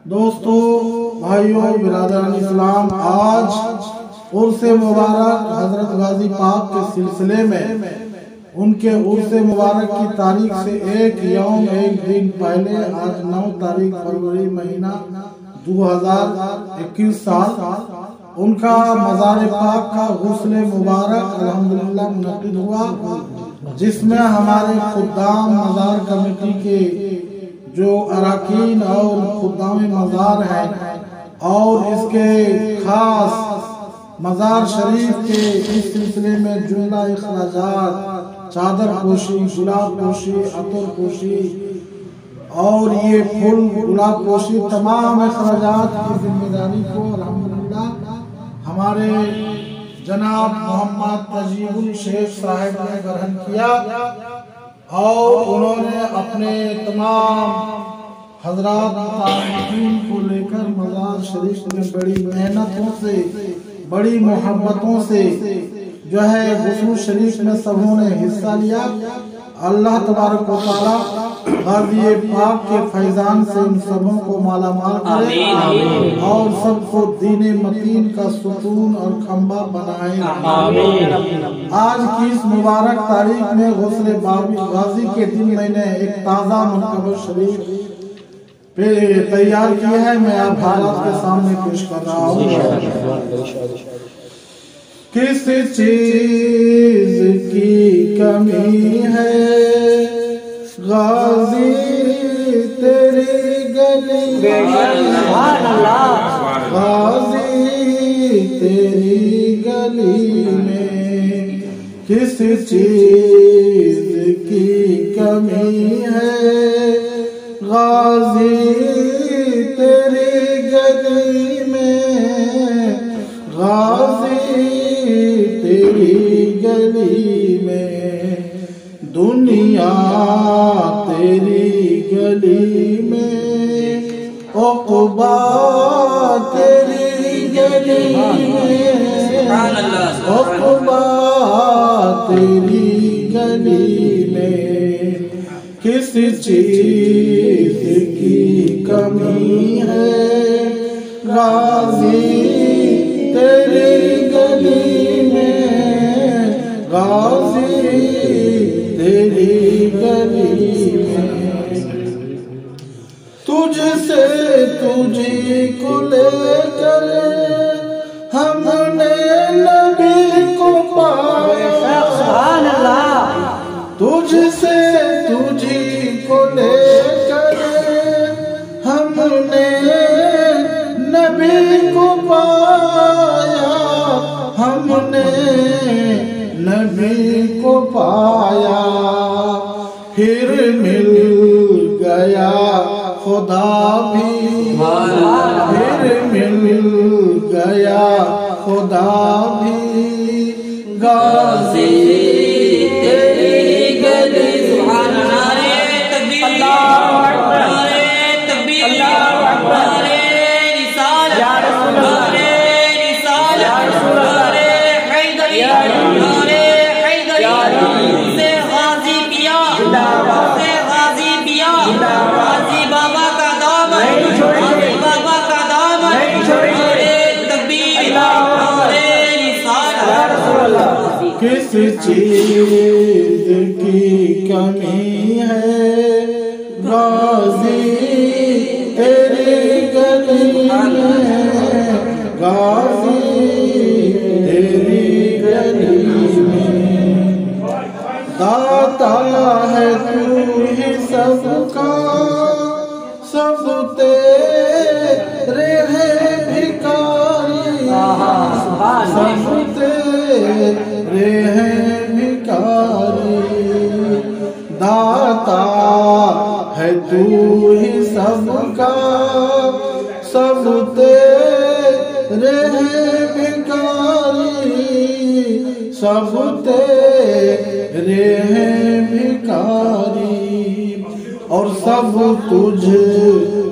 दोस्तों, भाइयों, बिरादरान इस्लाम, आज उर्स मुबारक हजरत गाजी पाक के सिलसिले में उनके उर्स मुबारक की तारीख से एक दिन पहले आज 9 तारीख फरवरी महीना 2021 साल उनका मज़ार पाक का गुस्ल मुबारक अल्हम्दुलिल्लाह मुनक़िद हुआ, जिसमें हमारे खुद्दाम मज़ार कमेटी के जो अरकान और खुद्दाम मज़ार हैं और इसके खास मज़ार शरीफ के इस सिलसिले में जुमला अखराजात, चादर पोशी, गुलाब पोशी, अतर पोशी और ये फूल गुलाब पोशी, तमाम अखराजात की जिम्मेदारी को अल्हम्दुलिल्लाह हमारे जनाब मोहम्मद तजीबुल शेख साहब ने ग्रहण किया और उन्होंने अपने तमाम हजरात तालीम को लेकर मज़ार शरीफ में बड़ी मेहनतों से, बड़ी मोहब्बतों से जो है गुस्ल शरीफ में सबों ने हिस्सा लिया। अल्लाह तबारक व तआला गाज़ी पाक के फैजान से उन सबों को मालामाल करे और सबको दीन मतीन का सुकून और खंबा बनाए। आज की इस मुबारक तारीख में गुस्ल गाजी के दिन मैंने एक ताज़ा मुनक़बर शरीफ पे तैयार किया है, मैं आप हालात के सामने पेश कर रहा हूँ। किस चीज की कमी है गाजी तेरी गली गाजी तेरी गली में, किस चीज की कमी है गाजी तेरी गली में, गाजी तेरी गली में, दुनिया तेरी गली में, उक़बा तेरी गली में, उक़बा तेरी गली में, किस चीज की कमी है गाजी तेरी गली में, गाजी तेरी गली में, तुझसे तुझी को लेकर हमने नबी को पाया, तुझसे तुझी को लेकर हमने नबी को पाया, हमने नबी को पाया, फिर मिल गया खुदा भी, फिर मिल गया खुदा भी, गाजी तेरी गली, सुभान अल्लाह, अल्लाहु अकबर, तकबीर, अल्लाहु अकबर, या रसूल अल्लाह, या रसूल अल्लाह, हैदरी, हैदरी से गाजी पिया, से गाजी पिया, गाजी बाबा का दाम, गाजी बाबा का दाम, तकबीर, किस चीज की कमी है गाजी तेरी गली में, गाजी तेरी गली में, दाता है तू ही सबका, सब तेरे हैं भिखारी, सब तेरे हैं भिखारी, दाता है तू ही सबका, सब तेरे हैं भिखारी, सब तेरे हैं भिखारी, और सब तुझ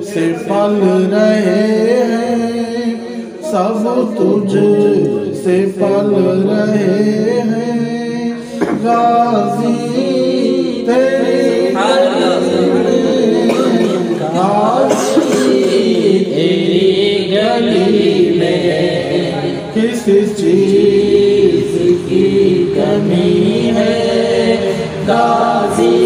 से पल रहे हैं, सब तुझ से पल रहे हैं, गाजी तेरी किसी चीज की कमी है गाजी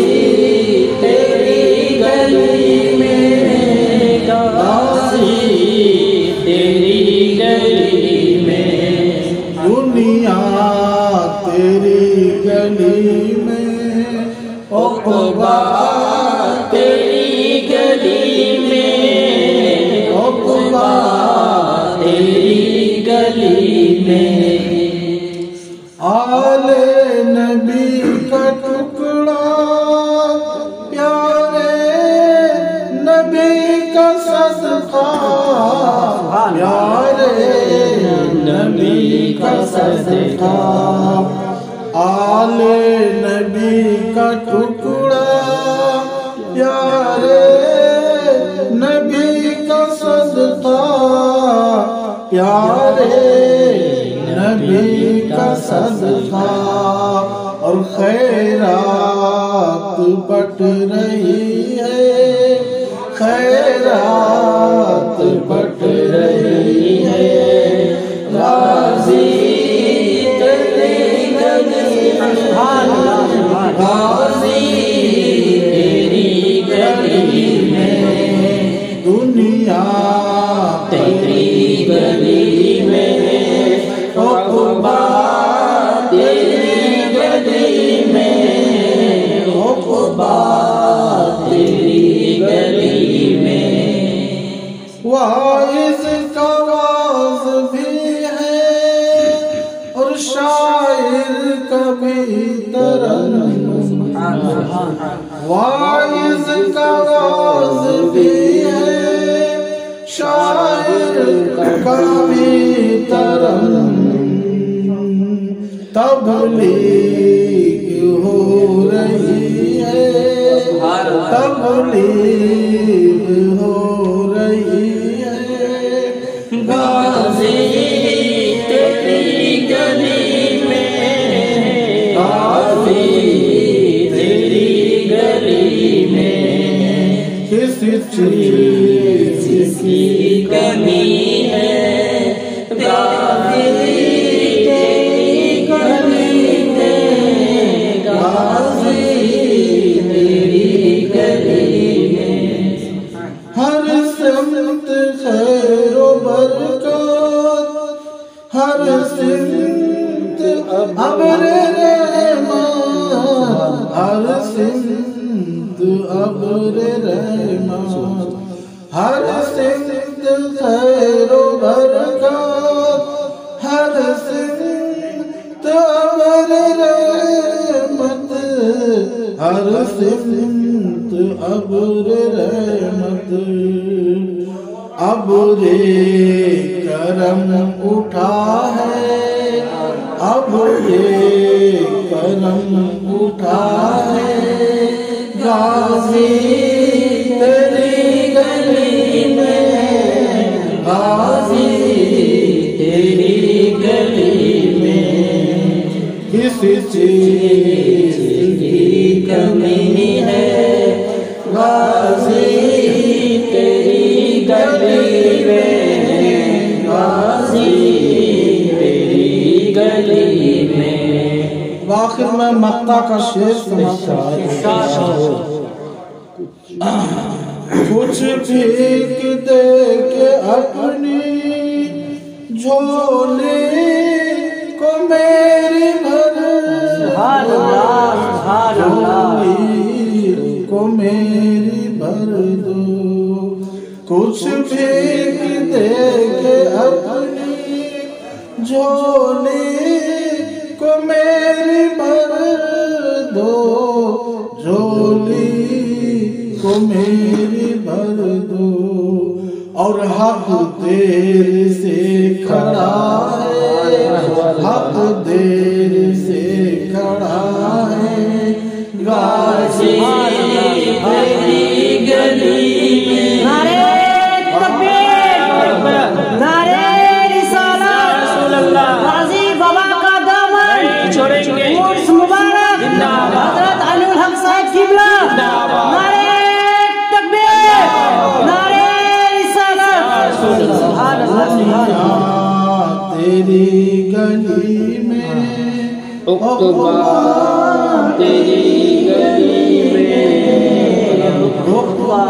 तेरी गली में, गाजी तेरी गली में, दुनिया तेरी गली में, उक़बा तेरी गली में, उक़बा तेरी गली में। आले नबी का टुकड़ा प्यारे नबी का सदका, प्यारे नबी का सदका, आले नबी का टुकड़ा प्यारे नबी का सदका, प्यारे नबी का सदका। और खैरात बट रही है, खैरात बट रही है, गाजी तेरी गली में, गाजी तेरी गली में, दुनिया तेरी गली में, उक़बा तेरी गली में, उक़बा तेरी गली में। वाइज़ का वाज़ भी है और शायर का भी तरन्नुम, वाइज़ का वाज़ भी है, शायर का भी तरन्नुम। तबलीग हो रही है, तबलीग हो रही है, गाजी तेरी गली में, गाजी तेरी गली में। किसी चीज की कमी है गाजी तेरी गली में, गाजी तेरी गली में। हर सिमत खैरो बरकत, हर सिमत अब्र रहमत, हर सिमत अब्र रहमत, हर सिमत खैरो बरकत, हर सिमत अब्र रहमत, हर सिमत अब्र रहमत। अब्रे करम उठा है, अब्रे करम उठा है, गाजी तेरी गली में, गाजी तेरी गली में। किसी चीज की कमी है गाजी तेरी गली में, गाजी तेरी गली में। आखिर में मक्ता का शेर कुछ भीख दे के अपनी झोली को मेरी भर, झोली को मेरी भर दो। कुछ भीख दे के अपनी झोली को मेरी भर दो, झोली को मेरी भर दो। और हक देर से खड़ा है, हक देर से खड़ा है, गाजी तेरी गली में। नारे तकबीर, नारे रिसालत, गाजी बाबा का दामन छोड़ेंगे, उर्स मुबारक, हजरत अली हक साहब किबला, नारे तकबीर, नारे रिसालत, सुभान अल्लाह, तेरी रुतबा तेरी गली में, रुतबा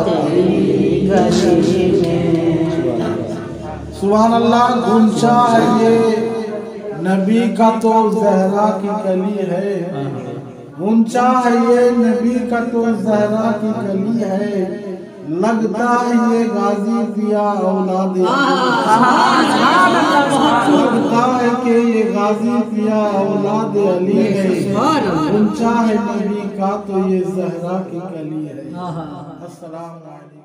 तेरी गली में। सुभान अल्लाह। गुंचा है ये नबी का तो ज़हरा की कली है, गुंचा है ये नबी का तो ज़हरा की कली है, लगता है ये गाजी पिया औलाद, लगता है कि ये गाजी पिया औलाद अली है, गुंचा है नबी का तो ये ज़हरा की कली है। अस्सलाम वालेकुम।